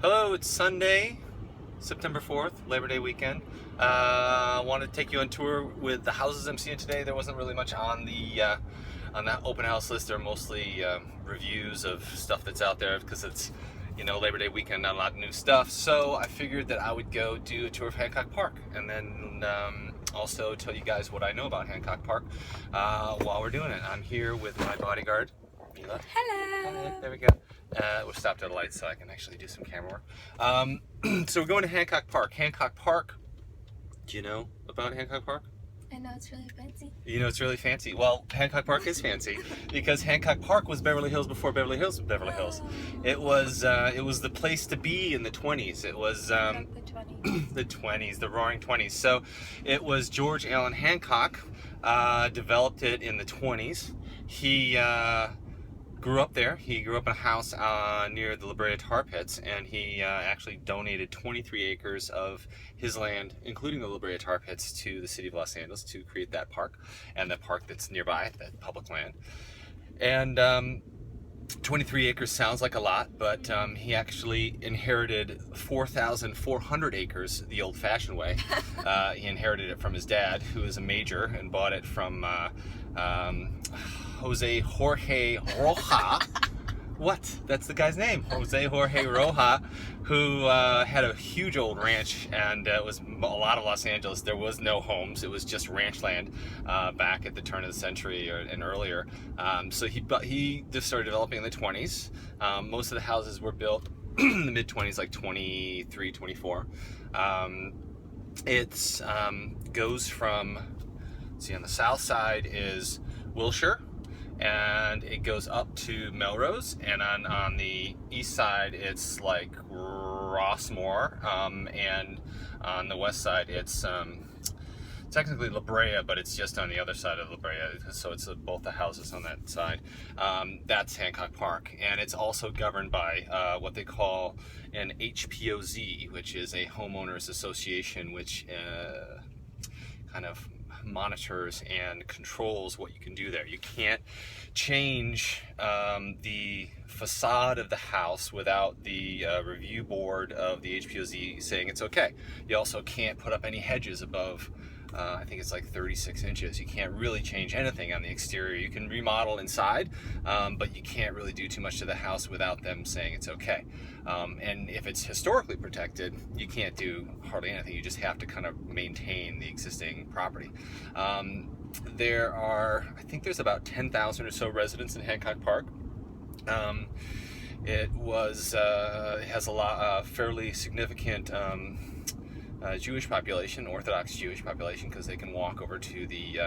Hello, it's Sunday, September 4th, Labor Day weekend. I wanted to take you on tour with the houses I'm seeing today. There wasn't really much on that open house list. They're mostly reviews of stuff that's out there because it's, Labor Day weekend, not a lot of new stuff. So I figured that I would go do a tour of Hancock Park and then also tell you guys what I know about Hancock Park while we're doing it. I'm here with my bodyguard, Mila. Hello. There we go. We're stopped at a light so I can actually do some camera work. So we're going to Hancock Park. Hancock Park, do you know about Hancock Park? I know it's really fancy. You know it's really fancy. Well, Hancock Park is fancy because Hancock Park was Beverly Hills before Beverly Hills was Beverly Hills. It was the place to be in the 20s. It was the 20s. the 20s, the roaring 20s. So it was George Allen Hancock developed it in the 20s. He grew up there. He grew up in a house near the La Brea tar pits, and he actually donated 23 acres of his land, including the La Brea tar pits, to the city of Los Angeles to create that park and the park that's nearby, that public land. And 23 acres sounds like a lot, but he actually inherited 4,400 acres the old-fashioned way. He inherited it from his dad, who is a major, and bought it from Jose Jorge Roja. What? That's the guy's name, Jose Jorge Roja, who had a huge old ranch, and it was a lot of Los Angeles. There was no homes; it was just ranch land back at the turn of the century and earlier. So he just started developing in the 20s. Most of the houses were built in the mid 20s, like 23, 24. It goes from, see, on the south side is Wilshire, and it goes up to Melrose, and on the east side it's like Rossmore, and on the west side it's technically La Brea, but it's just on the other side of La Brea, so it's both the houses on that side. That's Hancock Park, and it's also governed by what they call an HPOZ, which is a homeowners association, which kind of monitors and controls what you can do there. You can't change the facade of the house without the review board of the HPOZ saying it's okay. You also can't put up any hedges above I think it's like 36 inches. You can't really change anything on the exterior. You can remodel inside, but you can't really do too much to the house without them saying it's okay. And if it's historically protected, you can't do hardly anything. You just have to kind of maintain the existing property. There are, I think there's about 10,000 or so residents in Hancock Park. It has a lot, fairly significant Jewish population, Orthodox Jewish population, because they can walk over to the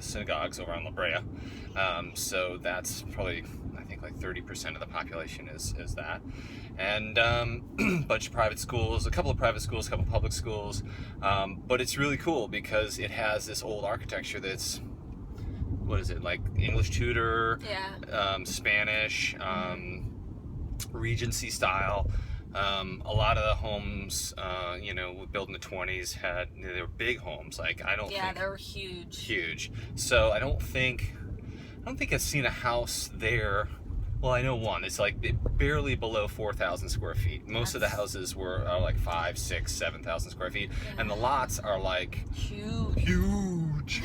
synagogues over on La Brea. So that's probably, I think, like 30% of the population is that. And a bunch of private schools, a couple of private schools, a couple of public schools. But it's really cool because it has this old architecture that's, what is it, like English Tudor, Yeah. Spanish, Regency style. A lot of the homes, built in the 20s they were big homes. Like, Yeah, they were huge. Huge. So I don't think I've seen a house there. Well, I know one. It's like barely below 4,000 square feet. Most of the houses are like 5, 6, 7,000 square feet, and the lots are like huge.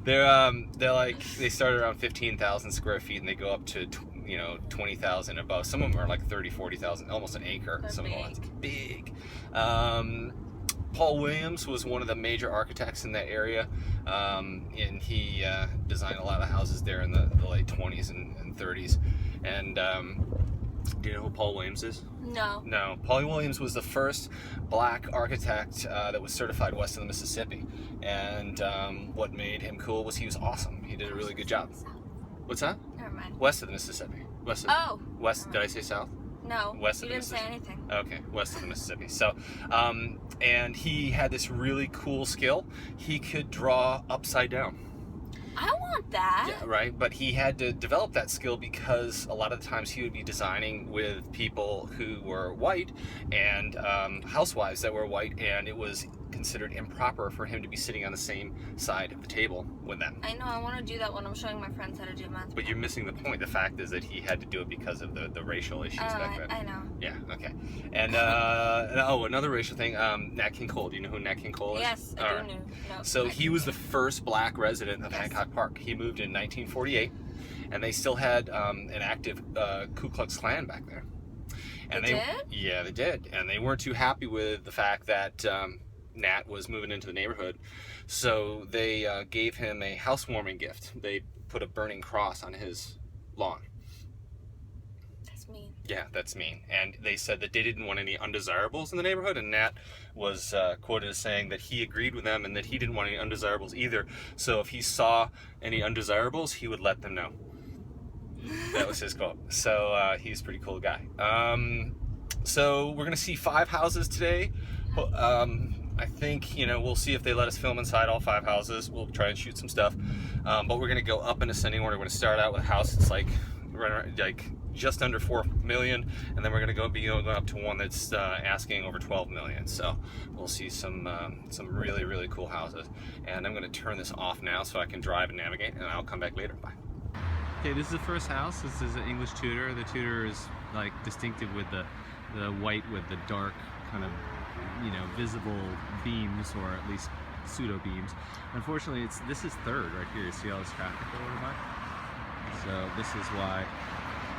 They're like, they start around 15,000 square feet and they go up to 20,000 above. Some of them are like 30, 40,000, almost an acre. They're some big. of the lots big. Paul Williams was one of the major architects in that area, and he designed a lot of houses there in the late 20s and 30s. And do you know who Paul Williams is? No. No. Paul Williams was the first black architect that was certified west of the Mississippi. And what made him cool was he was awesome. He did a really good job. What's that? Never mind. West of the Mississippi. West. Did I say south? No. West of You the didn't say Mississippi. anything. Okay, west of the Mississippi. So, and he had this really cool skill. He could draw upside down. I want that. Yeah, right. But he had to develop that skill because a lot of the times he would be designing with people who were white and housewives that were white, and it was considered improper for him to be sitting on the same side of the table with them. I know, I want to do that when I'm showing my friends how to do math. But you're missing the point. The fact is that he had to do it because of the racial issues back then. I know. Yeah, okay. And, oh, another racial thing, Nat King Cole. Do you know who Nat King Cole is? Yes, I do know. No, So he was the first black resident of Hancock Park. He moved in 1948, and they still had an active Ku Klux Klan back there. And they did? Yeah, they did. And they weren't too happy with the fact that Nat was moving into the neighborhood. So they gave him a housewarming gift. They put a burning cross on his lawn. That's mean. Yeah, that's mean. And they said that they didn't want any undesirables in the neighborhood, and Nat was quoted as saying that he agreed with them and that he didn't want any undesirables either. So if he saw any undesirables, he would let them know. That was his quote. So he's a pretty cool guy. So we're gonna see 5 houses today. I think, you know, we'll see if they let us film inside all 5 houses. We'll try and shoot some stuff. But we're gonna go up in ascending order. We're gonna start out with a house that's like just under 4 million, and then we're gonna be going up to one that's asking over 12 million. So we'll see some really, really cool houses. And I'm gonna turn this off now so I can drive and navigate, and I'll come back later. Bye. Okay, this is the first house. This is an English Tudor. The Tudor is like distinctive with the white with the dark kind of, you know, visible beams, or at least pseudo beams. Unfortunately, this is third right here. You see all this traffic over by? So this is why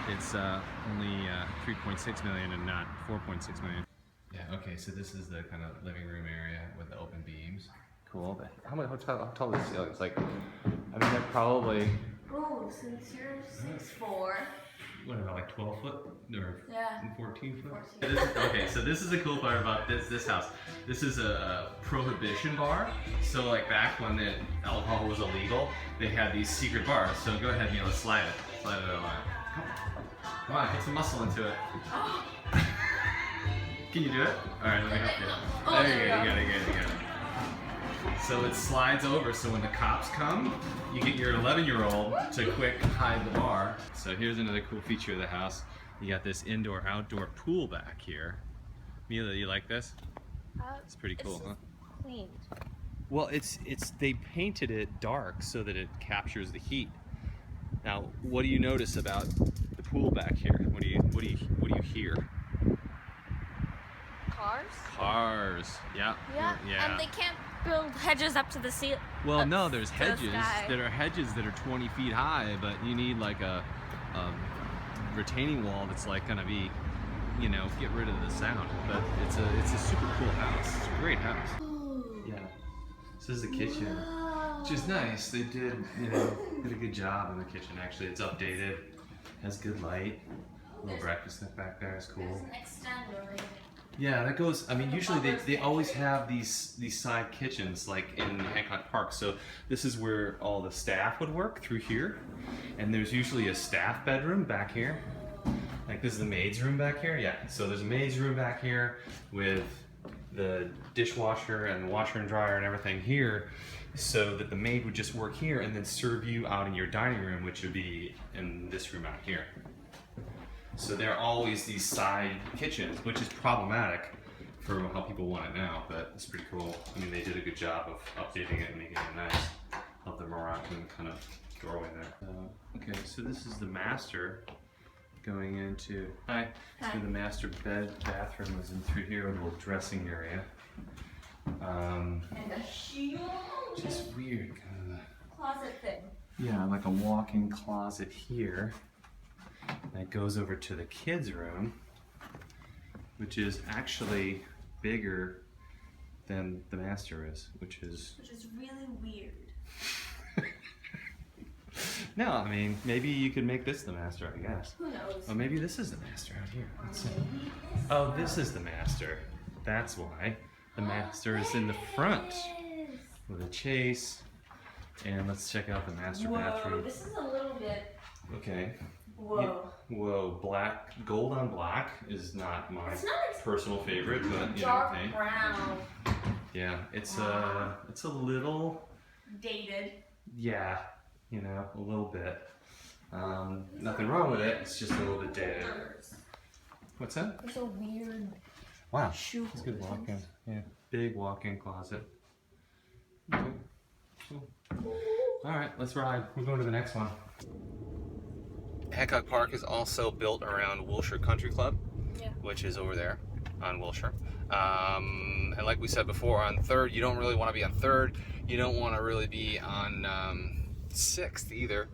it's only 3.6 million and not 4.6 million. Yeah. Okay. So this is the kind of living room area with the open beams. Cool. But how tall is the ceiling? It's like, I mean, they're probably. Oh, since you're 6'4". What about like 12 foot or 14 foot? 14. Okay, so this is the cool part about this house. This is a prohibition bar. So like back when the alcohol was illegal, they had these secret bars. So go ahead, Mila, slide it over. Come on, put some muscle into it. Can you do it? All right, let me help you. There you go. You got it. So it slides over, so when the cops come, you get your 11-year-old to quick hide the bar. So here's another cool feature of the house. You got this indoor-outdoor pool back here. Mila, you like this? It's pretty cool, huh? Clean. Well, they painted it dark so that it captures the heat. Now, what do you notice about the pool back here? What do you hear? Cars. Yeah. And they can't build hedges up to the ceiling. Well, no, there's hedges. There are hedges that are 20 feet high, but you need like a retaining wall that's like gonna be, you know, get rid of the sound. But it's a super cool house. It's a great house. Yeah. This is the kitchen, which is nice. They did a good job in the kitchen. Actually, it's updated. Has good light. A little breakfast nook back there is cool. There's an extender. Yeah, that goes, I mean, usually they always have these side kitchens like in Hancock Park. So this is where all the staff would work, through here. And there's usually a staff bedroom back here. Like this is the maid's room back here. Yeah, so there's a maid's room back here with the dishwasher and the washer and dryer and everything here, so that the maid would just work here and then serve you out in your dining room, which would be in this room out here. So there are always these side kitchens, which is problematic for how people want it now, but it's pretty cool. I mean, they did a good job of updating it and making it nice. Love the Moroccan kind of doorway there. Okay, so this is the master going into, so the master bathroom is in through here, a little dressing area. And a huge just weird kind of closet thing. Yeah, like a walk-in closet here. That goes over to the kids' room, which is actually bigger than the master is, which is really weird. No, I mean, maybe you could make this the master, I guess. Who knows? Oh, maybe this is the master out here. Let's see. Oh, this is the master. That's why. The master is in the front with a chase. And let's check out the master bathroom. This is a little bit. Okay. Whoa. Black, gold on black is not my personal favorite, but you know, dark brown. Yeah, it's a little Dated. Yeah, you know, a little bit. Nothing wrong with it. It's just a little bit dated. What's that? There's a weird. Wow, Shoe it's a good holders. walk-in. Yeah, big walk-in closet. Okay, cool. All right, let's ride. We're going to the next one. Hancock Park is also built around Wilshire Country Club, which is over there on Wilshire. And like we said before, on 3rd, you don't really want to be on 3rd. You don't want to really be on 6th either,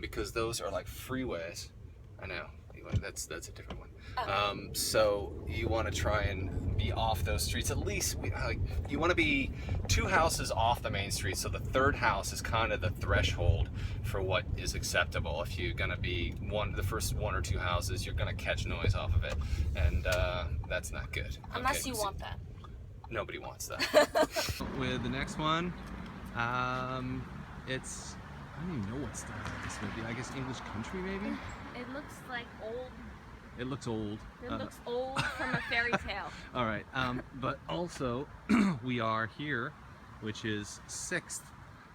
because those are like freeways. I know, that's a different one. So you want to try and be off those streets. At least you want to be 2 houses off the main street. So the 3rd house is kind of the threshold for what is acceptable. If you're going to be the first 1 or 2 houses, you're going to catch noise off of it, and that's not good. Unless you want that. Nobody wants that. With the next one, it's, I don't even know what style this would be. I guess English country, maybe? It looks like old. It looks old. It looks old from a fairy tale. All right, but also we are here, which is 6th,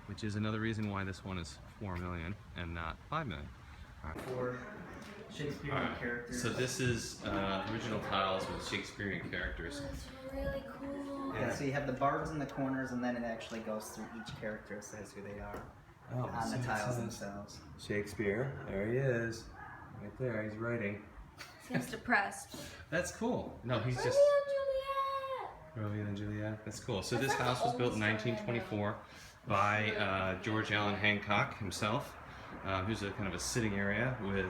which is another reason why this one is 4 million and not 5 million. All right. For Shakespearean characters. So this is original tiles with Shakespearean characters. That's really cool. Yeah, so you have the barbs in the corners, and then it actually goes through each character, says who they are on the tiles themselves. Shakespeare, there he is, right there. He's writing. Seems depressed. That's cool. No, he's just Romeo and Juliet. That's cool. So this house was built in 1924 by George Allen Hancock himself. Here's a kind of a sitting area with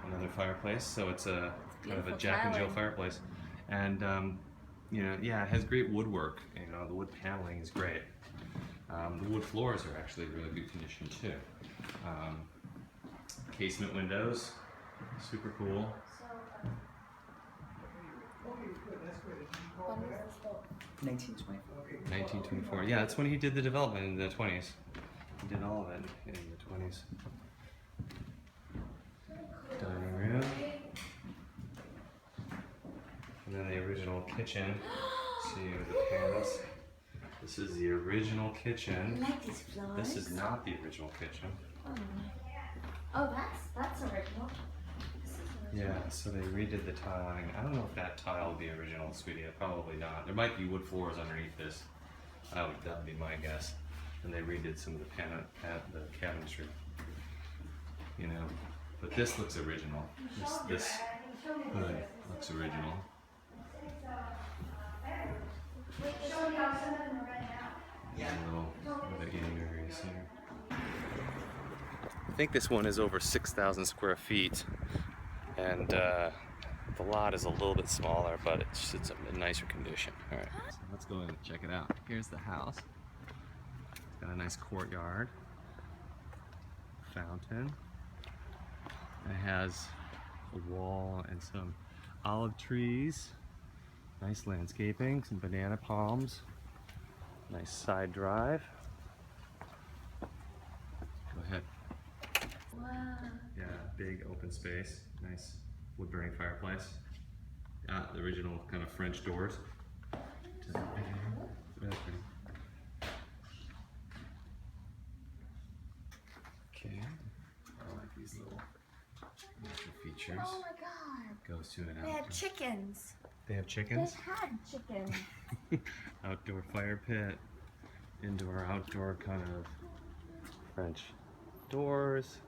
another fireplace. So it's a kind of a Jack and Jill fireplace, and you know, yeah, it has great woodwork. You know, the wood paneling is great. The wood floors are actually in really good condition too. Casement windows, super cool. 1924. 1924. Yeah, that's when he did the development in the 20s. He did all of it in the 20s. Dining room. And then the original kitchen. See with the pans. This is the original kitchen. I like these flowers. This is not the original kitchen. Oh, that's original. Yeah, so they redid the tiling. I don't know if that tile would be original, sweetie. Probably not. There might be wood floors underneath this. That would be my guess. And they redid some of the cabinetry. You know, but this looks original. This hood looks original. Yeah, little eating areas here. I think this one is over 6,000 square feet, and the lot is a little bit smaller, but it's a nicer condition. All right, so let's go in and check it out. Here's the house. It's got a nice courtyard, fountain. It has a wall and some olive trees, nice landscaping, some banana palms, nice side drive. Go ahead. Wow. Yeah, big open space, nice wood burning fireplace. The original kind of French doors. Really pretty. Okay, I like these little features. Oh my god. Goes to an They outdoor. had chickens. They have chickens? They had chickens. Outdoor fire pit, indoor, outdoor kind of French doors,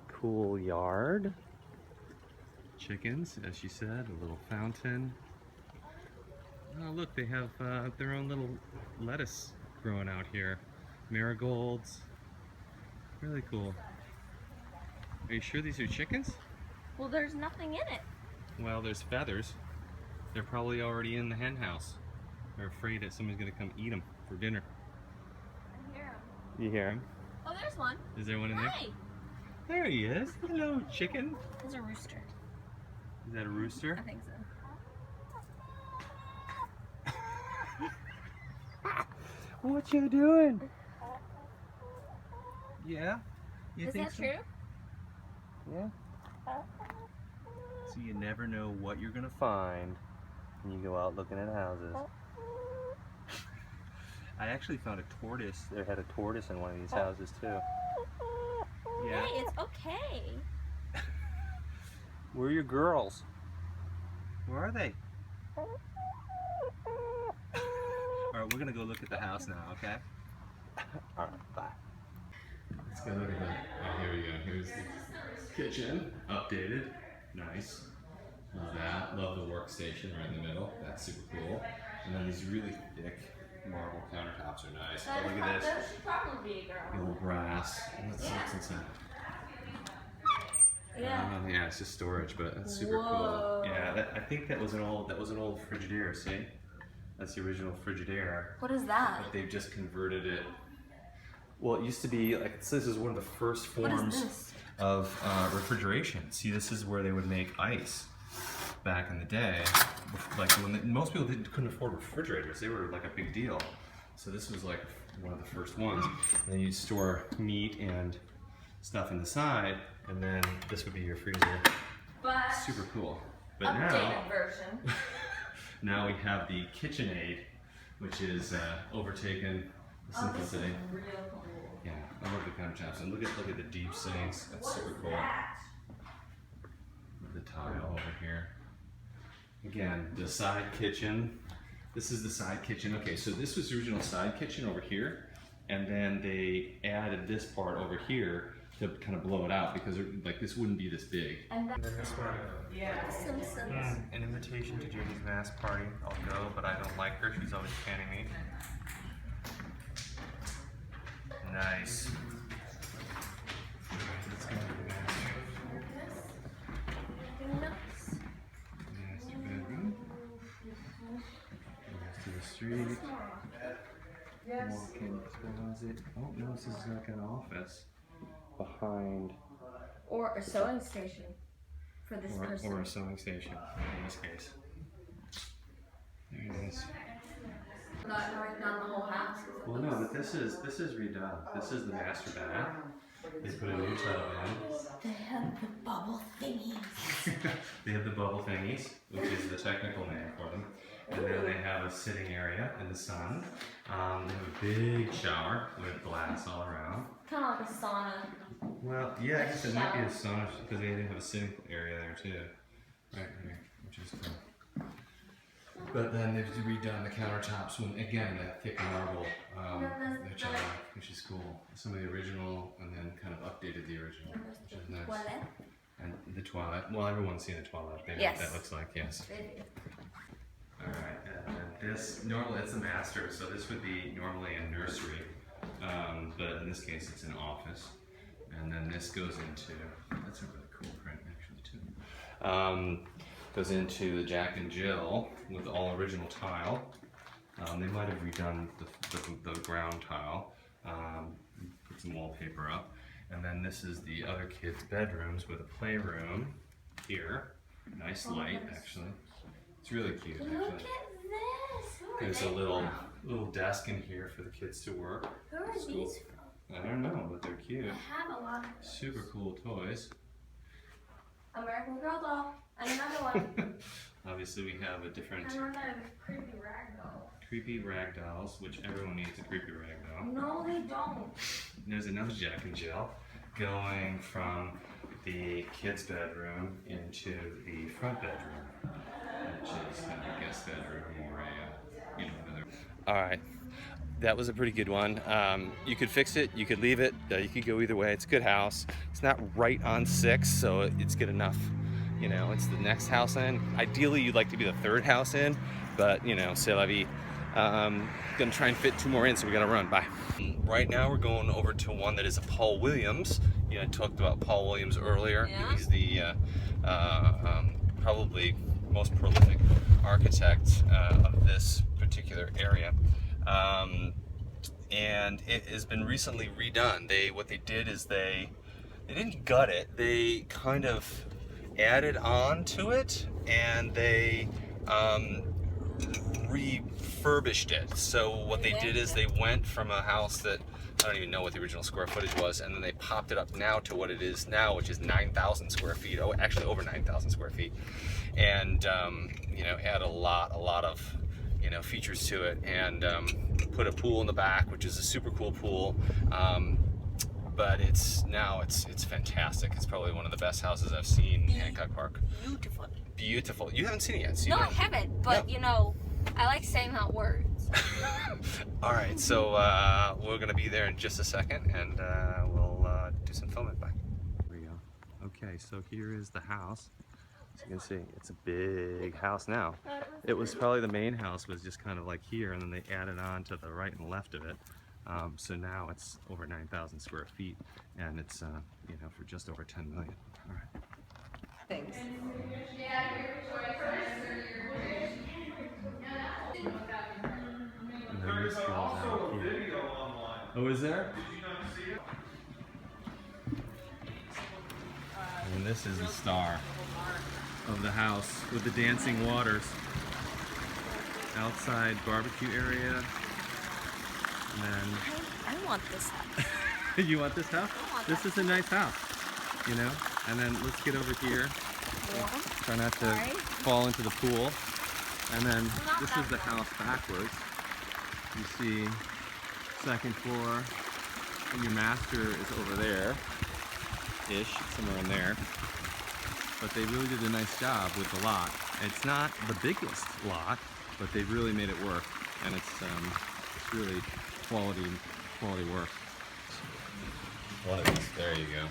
cool yard, chickens, as she said, a little fountain. Oh look, they have their own little lettuce growing out here, marigolds, really cool. Are you sure these are chickens? Well, there's nothing in it. Well, there's feathers. They're probably already in the hen house. They're afraid that somebody's gonna come eat them for dinner. I hear 'em. You hear him? Oh, there's one. Is there one in there? Hey. There he is. Hello, chicken. There's a rooster. Is that a rooster? I think so. What you doing? Yeah? You Is think that so? true? Yeah. So you never know what you're gonna find when you go out looking at houses. I actually found a tortoise. They had a tortoise in one of these houses too. Yeah. Hey, it's okay. Where are your girls? Where are they? Alright, we're gonna go look at the house now, okay? Alright, bye. Let's go look at that. Oh, here we go. Here's the kitchen. Updated. Nice. Love that. Love the workstation right in the middle. That's super cool. And then these really thick marble countertops are nice. Oh, look at this. That should probably be a girl. Little brass. Let's see what's inside. Yeah. Yeah, it's just storage, but that's super Whoa. cool. Yeah, I think that was an old Frigidaire. See, that's the original Frigidaire. What is that? But they've just converted it. Well, it used to be like this is one of the first forms of refrigeration. See, this is where they would make ice back in the day. Like when most people couldn't afford refrigerators, they were like a big deal. So this was like one of the first ones. And then you'd store meat and stuff inside, and then this would be your freezer. But super cool. But updated version. now we have the KitchenAid, which is overtaken the simplicity. This is real cool. Yeah, I love the countertops. And look at the deep sinks. That's super cool. The tile over here. Again, the side kitchen. This is the side kitchen. Okay, so this was the original side kitchen over here, and then they added this part over here to kind of blow it out because like this wouldn't be this big. And then this one. Yeah. Simpsons. An invitation to Judy's mass party. I'll go, but I don't like her. She's always panning me. Nice. Let's go to the master. Master bedroom. Next to the street. Walk-in closet. Oh no, this is like an office behind. Or a sewing station for this person. Or a sewing station in this case. There it is. Not knowing down the whole house. Well, no, but this is redone. This is the master bath. They put a new tub in. They have the bubble thingies. They have the bubble thingies, which is the technical name for them. And then they have a sitting area in the sun. They have a big shower with glass all around. Kind of like a sauna. Well, yeah, I guess it might be a sauna because they have a sitting area there too. Right here, which is cool. But then they've redone the countertops with, again, that thick marble, which is cool. Some of the original, and then kind of updated the original, which is nice. Toilet. And the toilet. Well, everyone's seen a toilet. They know what that looks like, yes. Alright, and then this, normally it's a master, so this would be normally a nursery. But in this case, it's an office. And then this goes into, that's a really cool print actually too. Goes into the Jack and Jill with all original tile. They might have redone the ground tile, put some wallpaper up. And then this is the other kids' bedrooms with a playroom here. Nice light, actually. It's really cute, actually. Look at this! There's a little desk in here for the kids to work. Who are these from? I don't know, but they're cute. I have a lot of Super cool toys. American Girl doll. And another one. Obviously, we have a different And another creepy rag doll. creepy rag dolls, which everyone needs a creepy rag doll. No, they don't. There's another Jack and Jill going from the kids' bedroom into the front bedroom, which is kind of a guest bedroom or another. All right. That was a pretty good one. You could fix it, you could leave it, you could go either way. It's a good house. It's not right on 6, so it's good enough. You know, it's the next house in. Ideally, you'd like to be the 3rd house in, but you know, c'est la vie. Gonna try and fit 2 more in, so we gotta run. Bye. Right now, we're going over to one that is a Paul Williams. I talked about Paul Williams earlier. Yeah. He's the probably most prolific architect of this particular area. And it has been recently redone. What they did is they didn't gut it. They kind of added on to it, and they refurbished it. So what they did is they went from a house that I don't even know what the original square footage was, and then they popped it up now to what it is now, which is 9,000 square feet. Oh, actually over 9,000 square feet, and you know, add a lot of features to it, and put a pool in the back, which is a super cool pool. but it's fantastic. It's probably one of the best houses I've seen in Hancock Park. Beautiful. Beautiful. You haven't seen it yet, so you No, I don't- haven't, but No. you know, I like saying out words. All right, so we're gonna be there in just a second, and we'll do some filming. Bye. Here we go. Okay, so here is the house. As you can see, it's a big house now. It was probably the main house was just kind of like here, and then they added on to the right and left of it. So now it's over 9,000 square feet, and it's you know, for just over 10 million. All right. Thanks. And then this goes out here. Oh, is there? And this is the star of the house with the dancing waters. Outside barbecue area. And then I want this house. you want this house? I want This that is a nice house, you know? And then let's get over here. Warm. Try not to Alright. fall into the pool. And then Not this that is the house backwards. You see second floor, and your master is over there, ish, somewhere in there. But they really did a nice job with the lot. It's not the biggest lot, but they really made it work, and it's really quality work. There you go.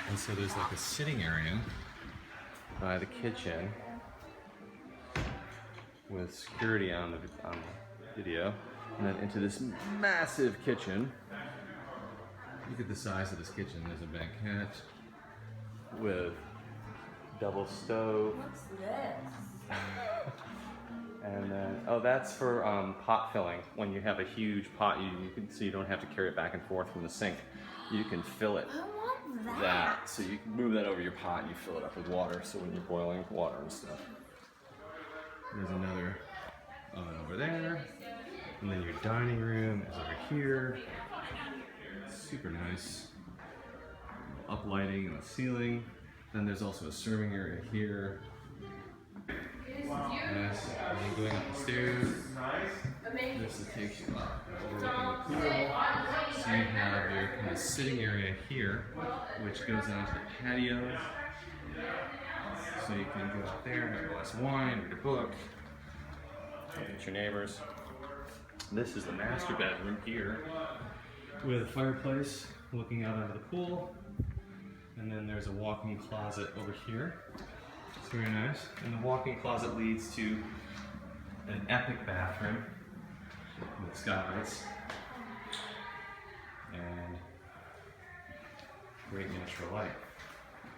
And so there's like a sitting area by the kitchen with security on the video, and then into this massive kitchen. Look at the size of this kitchen. There's a banquette with double stove. What's this? And then, oh, that's for pot filling. When you have a huge pot, so you don't have to carry it back and forth from the sink. You can fill it I want that. that. So you can move that over your pot and you fill it up with water. So when you're boiling water and stuff. There's another oven over there. And then your dining room is over here. Super nice. Uplighting in the ceiling. Then there's also a serving area here. Yes, and then going up the stairs. This takes you up overlooking the pool. So you have your kind of sitting area here, which goes onto the patio. So you can go out there, have a glass of wine, read a book, talk with your neighbors. This is the master bedroom here, with a fireplace looking out onto the pool. And then there's a walk-in closet over here. It's very nice. And the walk-in closet leads to an epic bathroom with skylights and great natural light.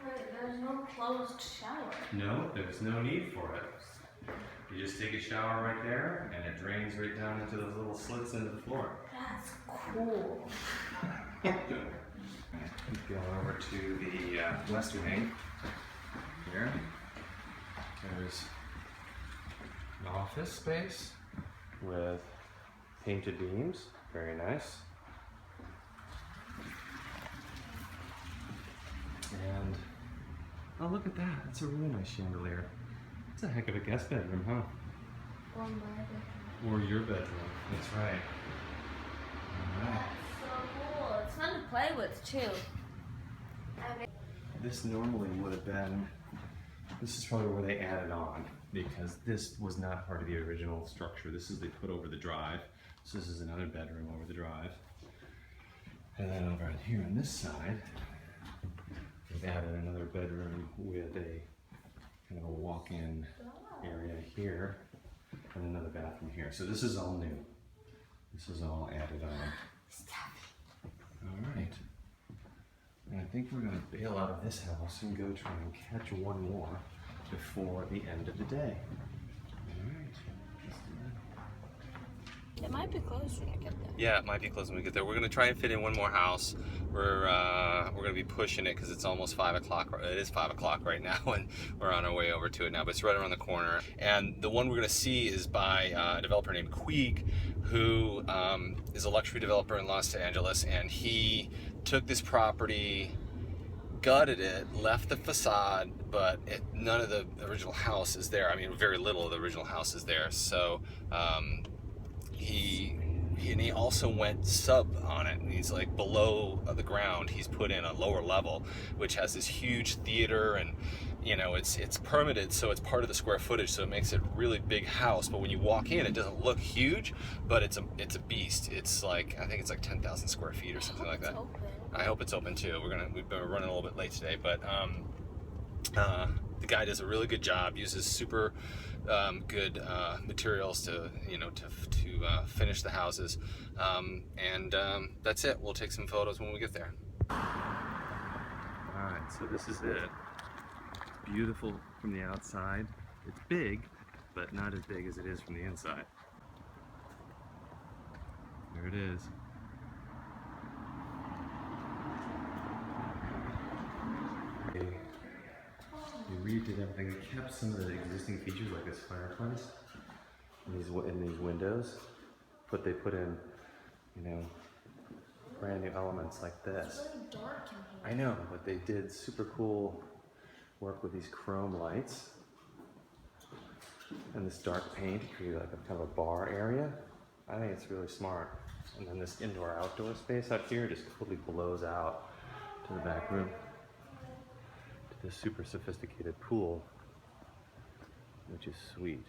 Wait, there's no closed shower. No, there's no need for it. You just take a shower right there, and it drains right down into those little slits into the floor. That's cool. Go over to the west wing here. There's an office space with painted beams. Very nice. And oh, look at that. That's a really nice chandelier. It's a heck of a guest bedroom, huh? Or my bedroom. Or your bedroom. That's right. All right. So cool. It's fun to play with too. This normally would have been, this is probably where they added on, because this was not part of the original structure. This is they put over the drive. So this is another bedroom over the drive. And then over here on this side, they've added another bedroom with a kind of a walk-in area here, and another bathroom here. So this is all new. This is all added on. All right. And I think we're going to bail out of this house and go try and catch one more before the end of the day. All right. Let's do that. It might be closed when I get there. Yeah, it might be close when we get there. We're going to try and fit in one more house. We're going to be pushing it because it's almost 5 o'clock. It is 5 o'clock right now, and we're on our way over to it now, but it's right around the corner. And the one we're going to see is by a developer named Queeg, who is a luxury developer in Los Angeles, and he took this property, gutted it, left the facade, but none of the original house is there. I mean, very little of the original house is there. So he and he also went sub on it, and he's like below the ground. He's put in a lower level, which has this huge theater, and you know, it's permitted, so it's part of the square footage, so it makes it a really big house. But when you walk in, it doesn't look huge, but it's a beast. It's like, I think it's like 10,000 square feet or something like that. I hope it's open too. We've been running a little bit late today, but the guy does a really good job. Uses super good materials to finish the houses, and that's it. We'll take some photos when we get there. All right, so this is it. It's beautiful from the outside. It's big, but not as big as it is from the inside. There it is. They redid everything. They kept some of the existing features, like this fireplace in these windows, but they put in, you know, brand new elements like this. It's really dark in here. I know, but they did super cool work with these chrome lights and this dark paint to create like a kind of a bar area. I think it's really smart. And then this indoor-outdoor space out here just totally blows out to the back room, to this super sophisticated pool, which is sweet.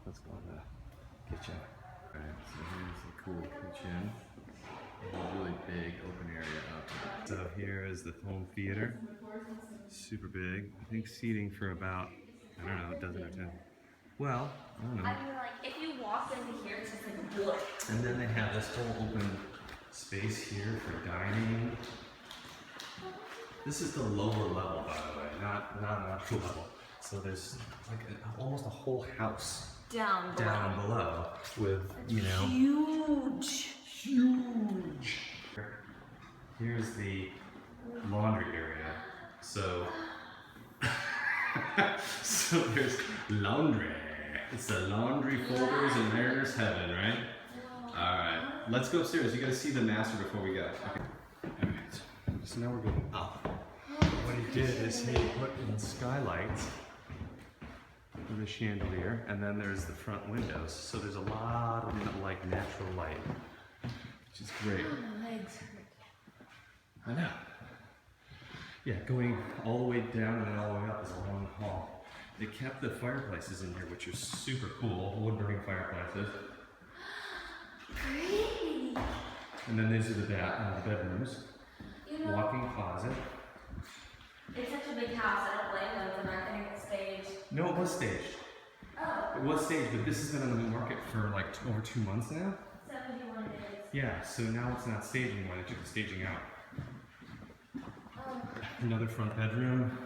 Let's go in the kitchen. Alright, so here's the cool kitchen. A really big open area up. So here is the home theater. Super big. I think seating for about, I don't know, a dozen or 10. Well, I don't know. I mean, like, if you walk into here, it's just like a wood. And then they have this whole open space here for dining. This is the lower level, by the way, not an actual level. So there's like almost a whole house Down below with, you know, huge. Here's the laundry area. So, so there's laundry. It's the laundry folders in Mariner's Heaven, right? Alright, let's go upstairs. You gotta see the master before we go. Okay. Alright, so now we're going up. What he did is he put in skylights with a chandelier, and then there's the front windows. So there's a lot of like natural light, which is great. My legs hurt. I know. Yeah, going all the way down and then all the way up is a long hall. They kept the fireplaces in here, which are super cool, wood-burning fireplaces. Great. And then these are the bedrooms. You know, Walk-in closet. it's such a big house. I don't blame them for not getting it staged. No, it was staged. Oh, It was staged, but this has been on the market for like over 2 months now. 71 days. Yeah, so now it's not staged anymore. They took the staging out. Oh, Another front bedroom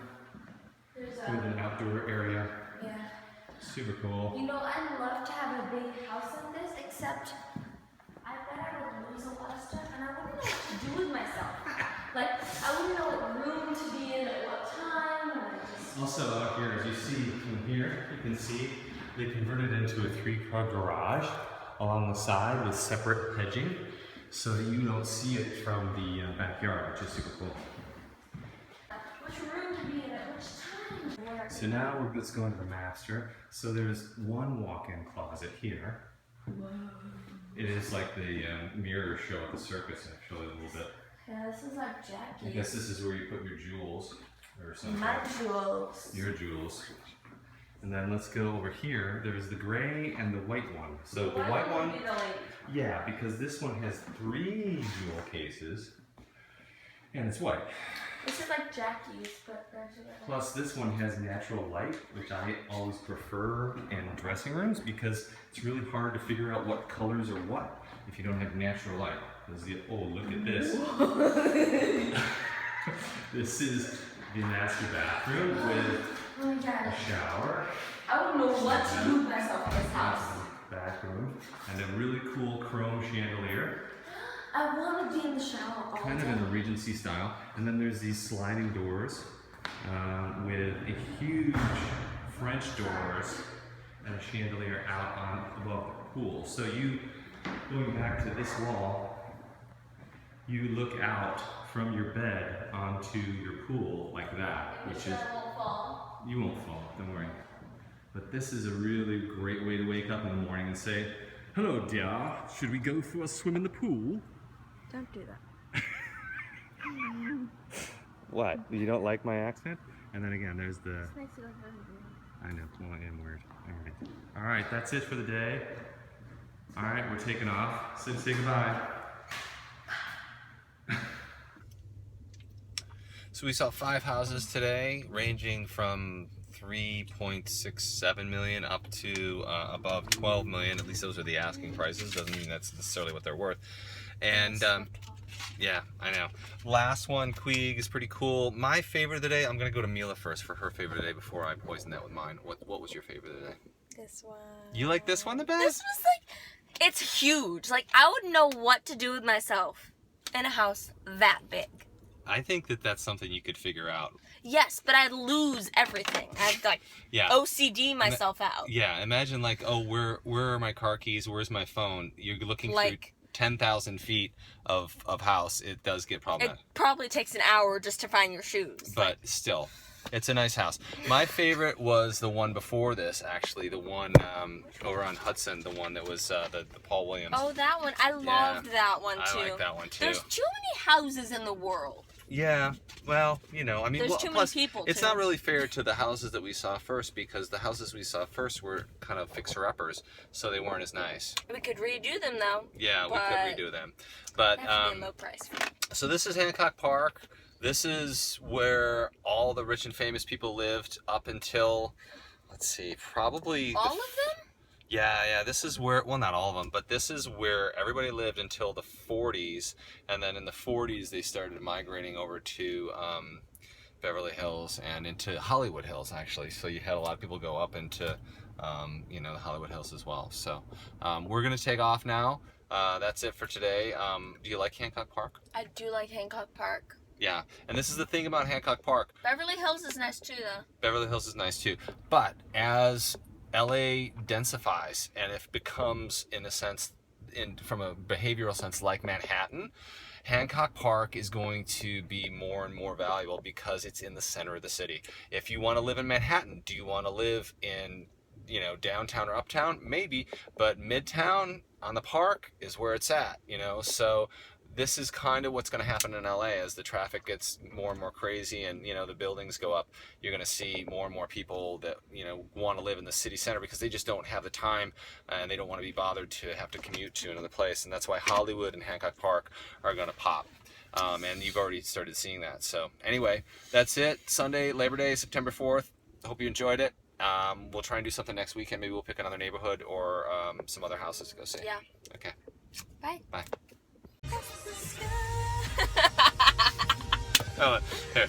there's with an outdoor area. yeah. Super cool. You know, I'd love to have a big house like this, except I bet I would lose a lot of stuff, and I wouldn't know what to do with myself. Like, I wouldn't know what room to be in at what time, and I just... Also out here, as you see from here, you can see they converted it into a 3-car garage along the side with separate hedging, so that you don't see it from the backyard, which is super cool. Which room to be in at which time? So now let's go into the master. So there's one walk-in closet here. Whoa. It is like the mirror show at the circus, actually, a little bit. Yeah, this is like I Jackie. guess this is where you put your jewels or something. My jewels. Your jewels. And then let's go over here. There's the gray and the white one. So the white one, would be the, like, yeah, because this one has 3 jewel cases and it's white. this is like Jackie's, but there's a Plus this one has natural light, which I always prefer in dressing rooms because it's really hard to figure out what colors are what if you don't have natural light. Oh, look at this. This is the master bathroom with Oh my god. a shower. I wouldn't know what to do with myself in this house. Back room. And a really cool chrome chandelier. I want to be in the shower all Kind the of in time. the Regency style. And then there's these sliding doors with a huge French doors and a chandelier out on above the pool. So you, going back to this wall, you look out from your bed onto your pool like that, which is, I won't fall. you won't fall, don't worry. But this is a really great way to wake up in the morning and say, Hello, dear. Should we go for a swim in the pool? Don't do that. What? You don't like my accent? And then again, there's the... It's nice to go for I know, well, N-word. All right, that's it for the day. All right, we're taking off. So say goodbye. So we saw 5 houses today, ranging from 3.67 million up to above 12 million. At least those are the asking prices. Doesn't mean that's necessarily what they're worth. And yeah, I know. Last one, Queeg, is pretty cool. My favorite of the day, I'm gonna go to Mila first for her favorite of the day before I poison that with mine. What was your favorite of the day? This one. You like this one the best? This was like, it's huge. Like, I wouldn't know what to do with myself in a house that big. I think that that's something you could figure out. Yes, but I'd lose everything. I'd like OCD myself out. Yeah, imagine like, oh, where are my car keys? Where's my phone? You're looking through 10,000 feet of house. It does get problematic. It probably takes an hour just to find your shoes. But still, it's a nice house. My favorite was the one before this, actually. The one over on Hudson, the one that was the Paul Williams. Oh, that one. I loved that one, too. I like that one, too. There's too many houses in the world. Yeah, well, you know, I mean, there's too many people, it's not really fair to the houses that we saw first, because the houses we saw first were kind of fixer-uppers, so they weren't as nice. We could redo them, though. Yeah, we could redo them. But, low price. So this is Hancock Park. This is where all the rich and famous people lived up until, let's see, probably... All of them? Yeah, this is where, well, not all of them, but this is where everybody lived until the 40s, and then in the 40s they started migrating over to Beverly Hills and into Hollywood Hills, actually. So you had a lot of people go up into, you know, the Hollywood Hills as well. So we're going to take off now. That's it for today. Do you like Hancock Park? I do like Hancock Park. Yeah, and this is the thing about Hancock Park. Beverly Hills is nice too, though. Beverly Hills is nice too, but as LA densifies and it becomes, in a sense, from a behavioral sense, like Manhattan, Hancock Park is going to be more and more valuable because it's in the center of the city. If you want to live in Manhattan, do you want to live in, you know, downtown or uptown? Maybe, but Midtown on the park is where it's at, you know. So this is kind of what's going to happen in LA as the traffic gets more and more crazy and, you know, the buildings go up. You're going to see more and more people that, you know, want to live in the city center because they just don't have the time and they don't want to be bothered to have to commute to another place. And that's why Hollywood and Hancock Park are going to pop. And you've already started seeing that. So anyway, that's it. Sunday, Labor Day, September 4th. I hope you enjoyed it. We'll try and do something next weekend. Maybe we'll pick another neighborhood or some other houses to go see. Yeah. Okay. Bye. Bye. Oh, here.